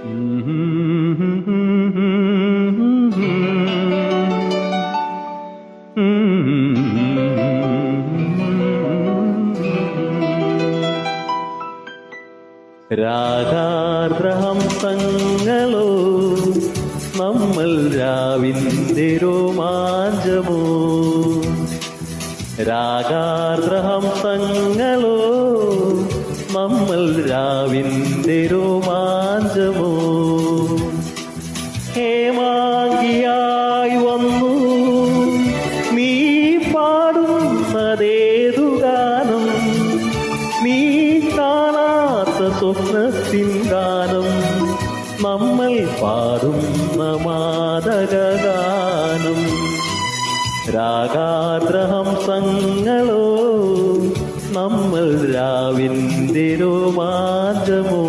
രാഗാർദ്രഹംസങ്ങളോ നമ്മൾ രാവിന്റെ രോമാഞ്ചമോ. രാഗാർദ്രഹംസങ്ങളോ നമ്മൾ രാവിന്റെ രോമാഞ്ചമോ. ഹേമാങ്കിയായി വന്നു നീ പാടുന്നതേതു ഗാനം, നീ കാണാത്ത സ്വപ്നത്തിൻ ഗാനം, നമ്മൾ പാടുന്ന മാദകഗാനം. രാഗാർദ്രഹംസങ്ങളോ നമ്മൾ രാവിന്റെ രോമാഞ്ചമോ.